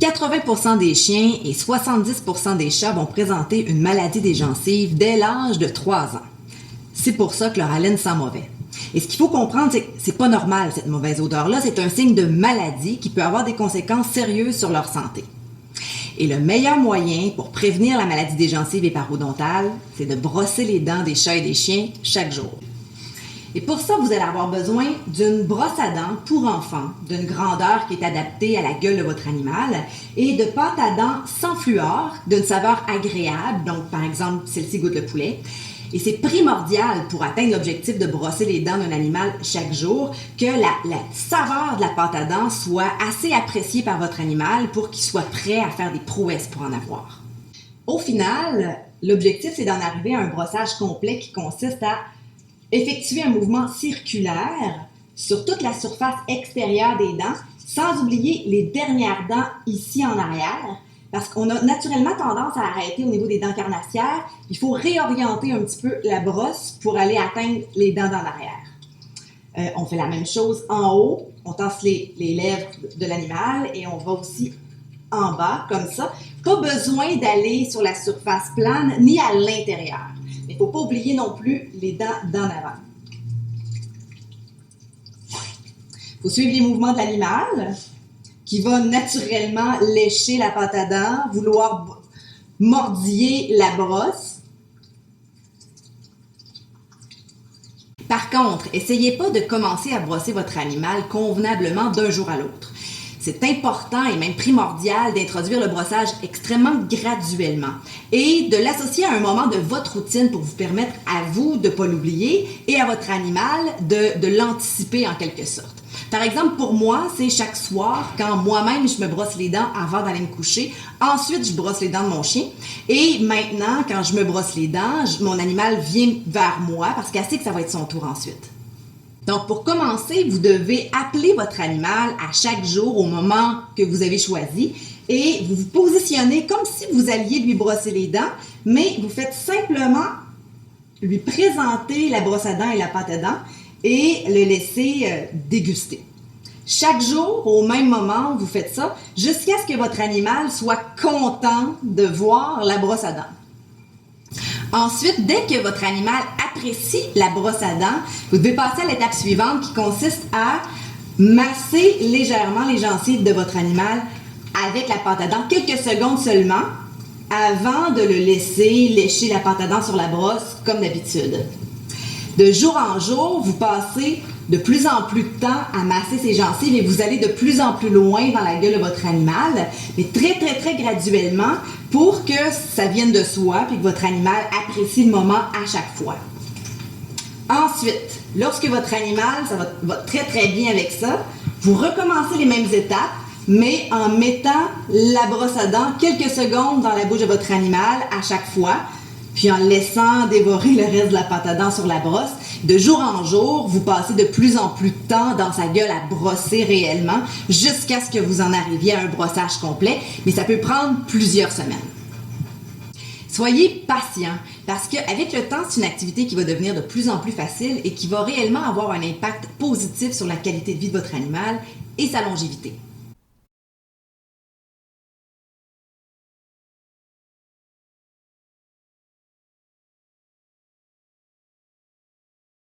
80% des chiens et 70% des chats vont présenter une maladie des gencives dès l'âge de 3 ans. C'est pour ça que leur haleine sent mauvais. Et ce qu'il faut comprendre, c'est que c'est pas normal, cette mauvaise odeur-là. C'est un signe de maladie qui peut avoir des conséquences sérieuses sur leur santé. Et le meilleur moyen pour prévenir la maladie des gencives et parodontales, c'est de brosser les dents des chats et des chiens chaque jour. Et pour ça, vous allez avoir besoin d'une brosse à dents pour enfants, d'une grandeur qui est adaptée à la gueule de votre animal, et de pâte à dents sans fluor, d'une saveur agréable, donc par exemple, celle-ci goûte le poulet. Et c'est primordial pour atteindre l'objectif de brosser les dents d'un animal chaque jour que la saveur de la pâte à dents soit assez appréciée par votre animal pour qu'il soit prêt à faire des prouesses pour en avoir. Au final, l'objectif, c'est d'en arriver à un brossage complet qui consiste à effectuer un mouvement circulaire sur toute la surface extérieure des dents, sans oublier les dernières dents ici en arrière, parce qu'on a naturellement tendance à arrêter au niveau des dents carnassières. Il faut réorienter un petit peu la brosse pour aller atteindre les dents d'en arrière. On fait la même chose en haut, on tasse les lèvres de l'animal et on va aussi en bas, comme ça. Pas besoin d'aller sur la surface plane ni à l'intérieur. Il ne faut pas oublier non plus les dents d'en avant. Il faut suivre les mouvements de l'animal qui va naturellement lécher la pâte à dents, vouloir mordiller la brosse. Par contre, essayez pas de commencer à brosser votre animal convenablement d'un jour à l'autre. C'est important et même primordial d'introduire le brossage extrêmement graduellement et de l'associer à un moment de votre routine pour vous permettre à vous de ne pas l'oublier et à votre animal de l'anticiper en quelque sorte. Par exemple, pour moi, c'est chaque soir, quand moi-même je me brosse les dents avant d'aller me coucher. Ensuite, je brosse les dents de mon chien. Et maintenant, quand je me brosse les dents, mon animal vient vers moi parce qu'elle sait que ça va être son tour ensuite. Donc, pour commencer, vous devez appeler votre animal à chaque jour au moment que vous avez choisi et vous vous positionnez comme si vous alliez lui brosser les dents, mais vous faites simplement lui présenter la brosse à dents et la pâte à dents et le laisser déguster. Chaque jour, au même moment, vous faites ça jusqu'à ce que votre animal soit content de voir la brosse à dents. Ensuite, dès que votre animal apprécie la brosse à dents, vous devez passer à l'étape suivante qui consiste à masser légèrement les gencives de votre animal avec la pâte à dents, quelques secondes seulement, avant de le laisser lécher la pâte à dents sur la brosse comme d'habitude. De jour en jour, vous passez de plus en plus de temps à masser ces gencives et vous allez de plus en plus loin dans la gueule de votre animal, mais très très graduellement pour que ça vienne de soi et que votre animal apprécie le moment à chaque fois. Ensuite, lorsque votre animal, ça va très très bien avec ça, vous recommencez les mêmes étapes, mais en mettant la brosse à dents quelques secondes dans la bouche de votre animal à chaque fois, puis en laissant dévorer le reste de la pâte à dents sur la brosse. De jour en jour, vous passez de plus en plus de temps dans sa gueule à brosser réellement jusqu'à ce que vous en arriviez à un brossage complet, mais ça peut prendre plusieurs semaines. Soyez patient parce qu'avec le temps, c'est une activité qui va devenir de plus en plus facile et qui va réellement avoir un impact positif sur la qualité de vie de votre animal et sa longévité.